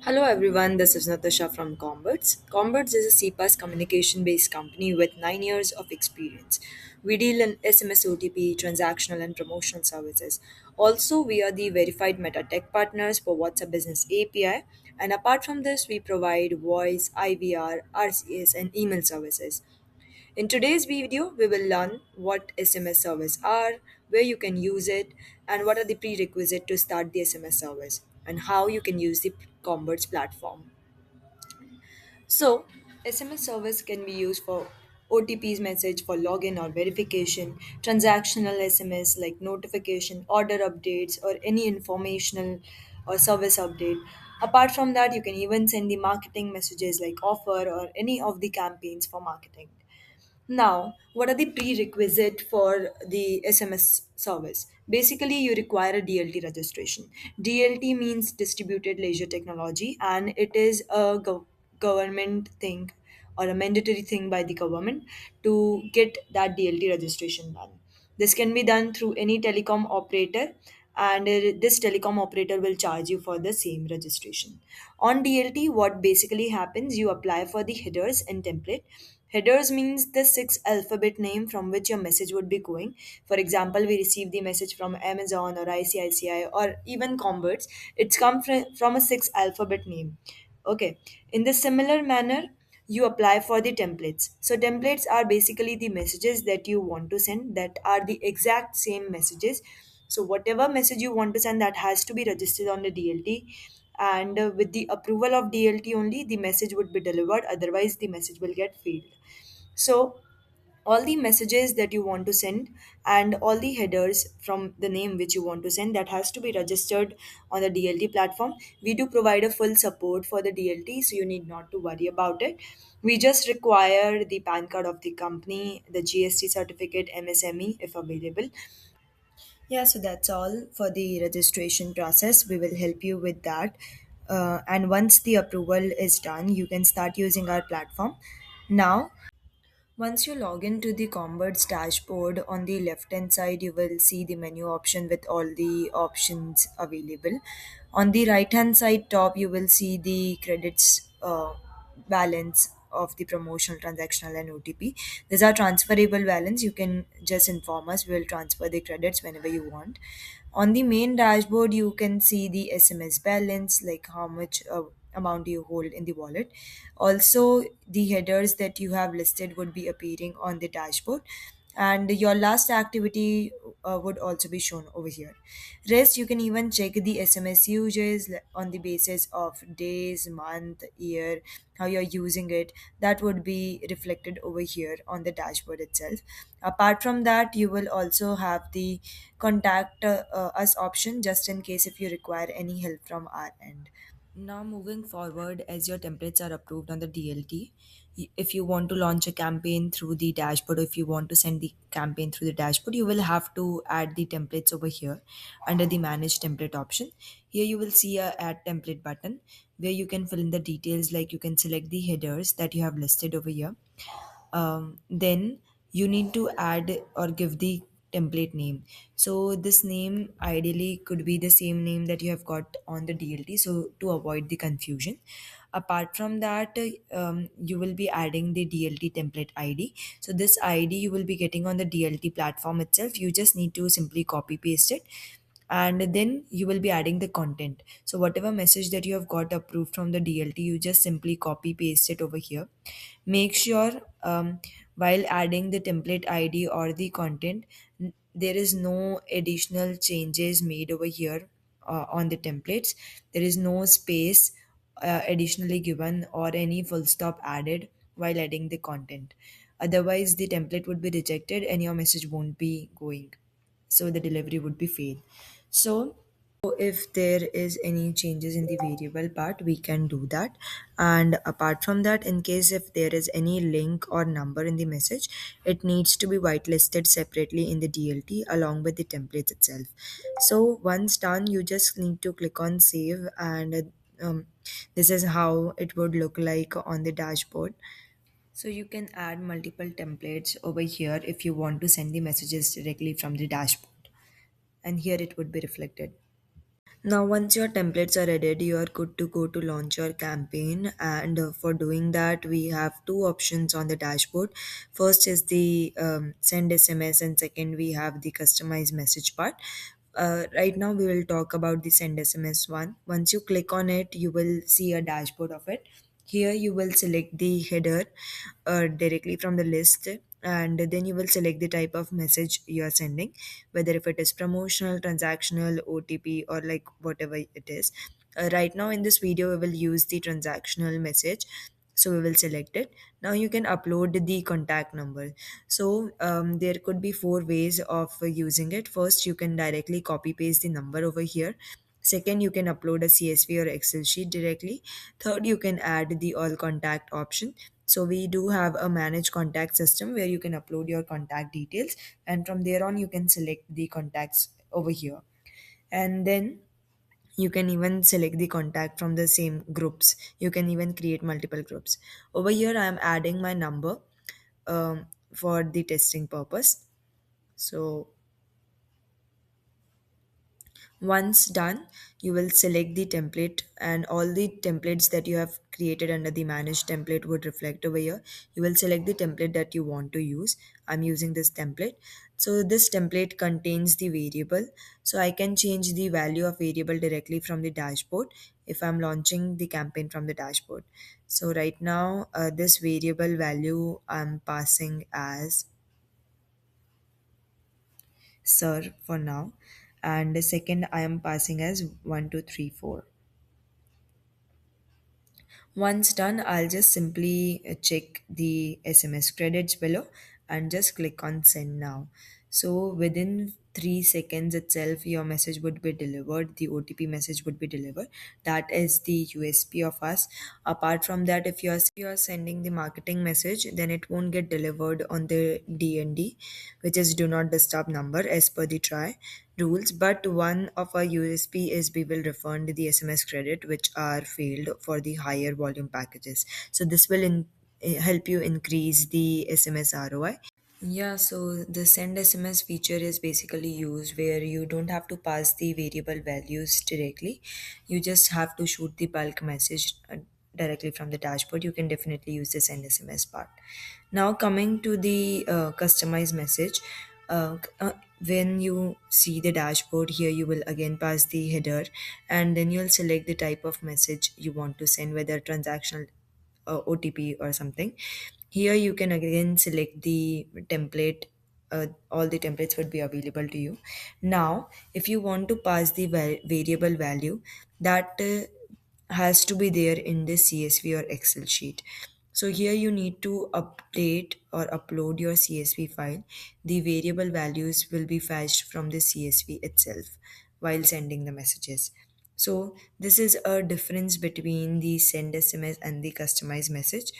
Hello everyone, this is Natasha from Comberts. Comberts is a CPaaS communication based company with 9 years of experience. We deal in SMS OTP, transactional and promotional services. Also, we are the verified Meta Tech partners for WhatsApp Business API. And apart from this, we provide voice, IVR, RCS, and email services. In today's video, we will learn what SMS service are, where you can use it, and what are the prerequisites to start the SMS service, and how you can use the Converts platform. So, SMS service can be used for OTP's message for login or verification, transactional SMS like notification, order updates, or any informational or service update. Apart from that, you can even send the marketing messages like offer or any of the campaigns for marketing. Now, what are the prerequisite for the SMS service? Basically, you require a DLT registration. DLT means distributed ledger technology, and it is a government thing or a mandatory thing by the government to get that DLT registration done. This can be done through any telecom operator, and this telecom operator will charge you for the same registration. On DLT, what basically happens, you apply for the headers and template. Headers means the six alphabet name from which your message would be going. For example, we receive the message from Amazon or ICICI or even Converts. It's come from a six alphabet name. Okay. In the similar manner, you apply for the templates. So templates are basically the messages that you want to send that are the exact same messages. So whatever message you want to send, that has to be registered on the DLT, and with the approval of DLT only the message would be delivered, otherwise the message will get failed. So all the messages that you want to send and all the headers from the name which you want to send, that has to be registered on the DLT platform. We do provide a full support for the DLT, so you need not to worry about it. We just require the PAN card of the company, the GST certificate, MSME if available. Yeah, so that's all for the registration process. We will help you with that. And once the approval is done, you can start using our platform. Now, once you log into the Combert's dashboard, on the left hand side, you will see the menu option with all the options available. On the right hand side top, you will see the credits balance of the promotional, transactional, and OTP. These are transferable balance. You can just inform us. We will transfer the credits whenever you want. On the main dashboard, you can see the SMS balance, like how much amount you hold in the wallet. Also, the headers that you have listed would be appearing on the dashboard, and your last activity would also be shown over here. Rest, you can even check the SMS uses on the basis of days, month, year, how you're using it. That would be reflected over here on the dashboard itself. Apart from that, you will also have the contact us option just in case if you require any help from our end. Now, moving forward, as your templates are approved on the DLT, if you want to launch a campaign through the dashboard, or if you want to send the campaign through the dashboard, you will have to add the templates over here under the Manage Template option. Here, you will see a Add Template button where you can fill in the details, like you can select the headers that you have listed over here. Then you need to add or give the template name. So this name ideally could be the same name that you have got on the DLT, so to avoid the confusion. Apart from that, you will be adding the DLT template ID. So this ID you will be getting on the DLT platform itself. You just need to simply copy paste it, and then you will be adding the content. So whatever message that you have got approved from the DLT, you just simply copy paste it over here. Make sure while adding the template ID or the content, there is no additional changes made over here on the templates. There is no space additionally given or any full stop added while adding the content. Otherwise, the template would be rejected and your message won't be going, so the delivery would be fail. So if there is any changes in the variable part, we can do that. And apart from that, in case if there is any link or number in the message, it needs to be whitelisted separately in the DLT along with the templates itself. So once done, you just need to click on save, and this is how it would look like on the dashboard. So you can add multiple templates over here if you want to send the messages directly from the dashboard, and here it would be reflected. Now, once your templates are ready, you are good to go to launch your campaign. And for doing that, we have two options on the dashboard. First is the send SMS, and second, we have the customize message part. Right now, we will talk about the send SMS one. Once you click on it, you will see a dashboard of it. Here, you will select the header directly from the list, and then you will select the type of message you are sending, whether if it is promotional, transactional, OTP, or like whatever it is. Right now in this video we will use the transactional message, so we will select it. Now you can upload the contact number. So there could be four ways of using it. First, you can directly copy paste the number over here. Second, you can upload a CSV or Excel sheet directly. Third, you can add the all contact option. So we do have a manage contact system where you can upload your contact details, and from there on you can select the contacts over here. And then you can even select the contact from the same groups. You can even create multiple groups. Over here I am adding my number for the testing purpose. So once done, you will select the template, and all the templates that you have created under the manage template would reflect over here. You will select the template that you want to use. I'm using this template. So this template contains the variable. So I can change the value of variable directly from the dashboard if I'm launching the campaign from the dashboard. So right now, this variable value I'm passing as sir for now, and the second I am passing as 1234. Once done, I'll just simply check the SMS credits below and just click on send now. So within 3 seconds itself, your message would be delivered, the OTP message would be delivered. That is the USP of us. Apart from that, if you are sending the marketing message, then it won't get delivered on the DND, which is do not disturb number as per the try rules. But one of our USP is we will refund the SMS credit which are failed for the higher volume packages. So this will help you increase the SMS ROI. Yeah, so the send SMS feature is basically used where you don't have to pass the variable values directly. You just have to shoot the bulk message directly from the dashboard. You can definitely use the send SMS part. Now, coming to the customize message, when you see the dashboard here, you will again pass the header, and then you'll select the type of message you want to send, whether transactional, OTP, or something. Here you can again select the template. All the templates would be available to you. Now, if you want to pass the variable value, that has to be there in the CSV or Excel sheet. So here you need to update or upload your CSV file. The variable values will be fetched from the CSV itself while sending the messages. So this is a difference between the send SMS and the customized message.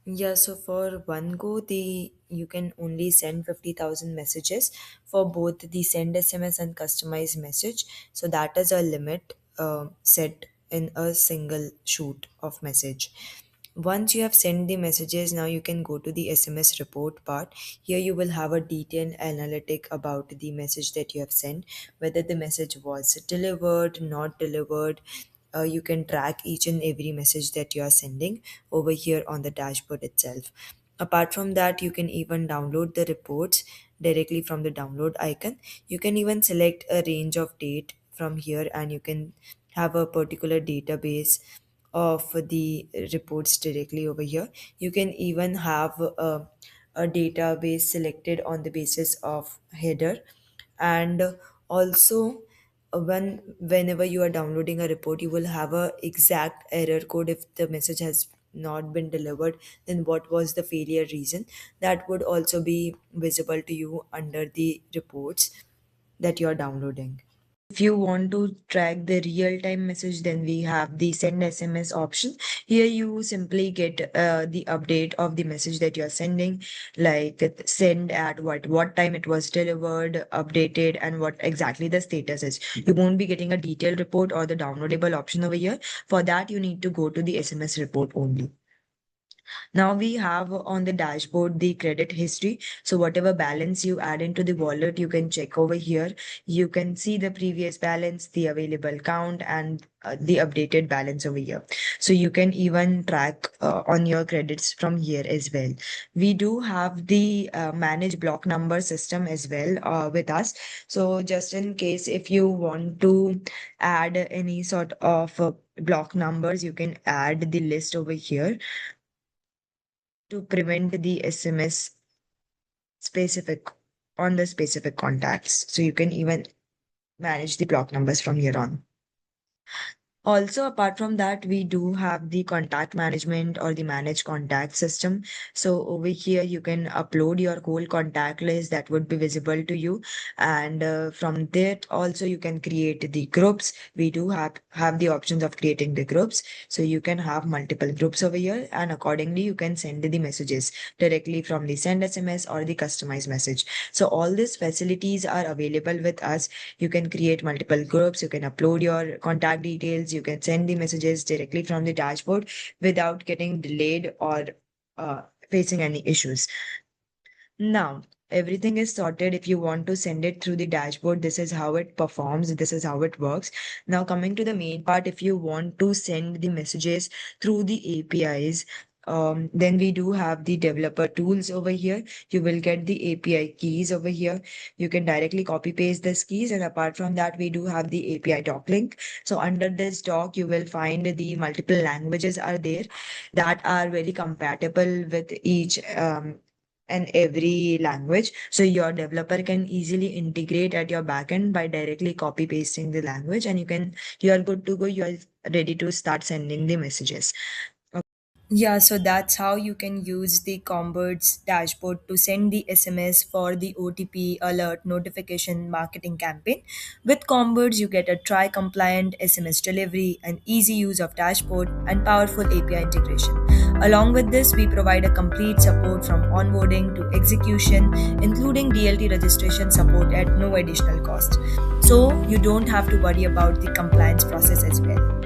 Yeah, so for one go, the you can only send 50,000 messages for both the send SMS and customized message. So that is a limit set in a single shoot of message. Once you have sent the messages, now you can go to the SMS report part. Here you will have a detailed analytic about the message that you have sent, whether the message was delivered, not delivered. You can track each and every message that you are sending over here on the dashboard itself. Apart from that, you can even download the reports directly from the download icon. You can even select a range of date from here, and you can have a particular database of the reports directly over here. You can even have a database selected on the basis of header, and also whenever you are downloading a report, you will have a exact error code. If the message has not been delivered, then what was the failure reason, that would also be visible to you under the reports that you are downloading. If you want to track the real time message, then we have the send SMS option. Here you simply get the update of the message that you are sending, like send at what time it was delivered, updated, and what exactly the status is. You won't be getting a detailed report or the downloadable option over here. For that, you need to go to the SMS report only. Now we have on the dashboard the credit history. So whatever balance you add into the wallet, you can check over here. You can see the previous balance, the available count, and the updated balance over here. So you can even track on your credits from here as well. We do have the manage block number system as well with us. So just in case if you want to add any sort of block numbers, you can add the list over here to prevent the SMS specific on the specific contacts. So you can even manage the block numbers from here on. Also, apart from that, we do have the contact management or the manage contact system. So over here, you can upload your whole contact list that would be visible to you. And from that, also you can create the groups. We do have the options of creating the groups. So you can have multiple groups over here, and accordingly, you can send the messages directly from the send SMS or the customized message. So all these facilities are available with us. You can create multiple groups, you can upload your contact details, you can send the messages directly from the dashboard without getting delayed or facing any issues. Now, everything is sorted. If you want to send it through the dashboard, this is how it performs, this is how it works. Now, coming to the main part, if you want to send the messages through the APIs, then we do have the developer tools over here. You will get the API keys over here. You can directly copy paste these keys. And apart from that, we do have the API doc link. So under this doc, you will find the multiple languages are there that are very compatible with each and every language. So your developer can easily integrate at your backend by directly copy pasting the language, and you are good to go. You are ready to start sending the messages. Yeah, so that's how you can use the Combird's dashboard to send the SMS for the OTP alert notification marketing campaign. With Combird's, you get a try-compliant SMS delivery, an easy use of dashboard, and powerful API integration. Along with this, we provide a complete support from onboarding to execution, including DLT registration support at no additional cost. So you don't have to worry about the compliance process as well.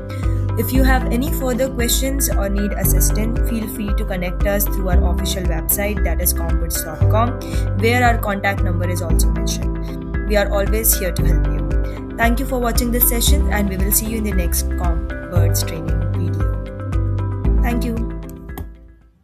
If you have any further questions or need assistance, feel free to connect us through our official website, that is combird's.com, where our contact number is also mentioned. We are always here to help you. Thank you for watching this session, and we will see you in the next Combird's training video. Thank you.